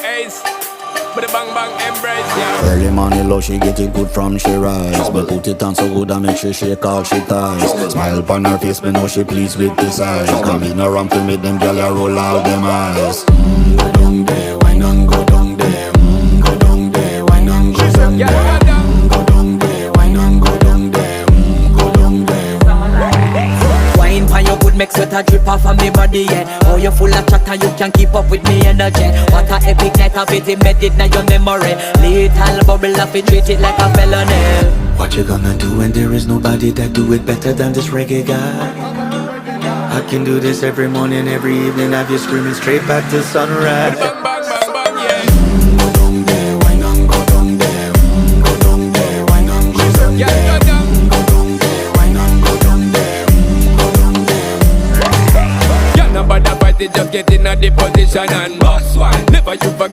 ace. But the bang bang embrace, yeah. Early morning low, she get it good from she rise. But put it on so good and make she shake all she ties. Smile upon her face, me know she pleased with this eyes. Come in around to make them gyal a roll out them eyes. Go down there, why not go down there? Go down there, why not go down there? Go down there, why not go down there? Go down there. Wine for your good, make sweat a drip off of me body, yeah. Oh, you full of chatter, you can keep up with me energy. What a epic night of it, embedded in your memory. Little bubble of it, treat it like a felony. What you gonna do when there is nobody that do it better than this reggae guy? I can do this every morning, every evening, have you screaming straight back to sunrise. Bang bang bang bang, yeah. Go down there, why not go down there? Go down there, why not go down Yeah, there? go down. Go down there, why not go down there? Go down there. Yeah, nobody fight it, just get in a the position and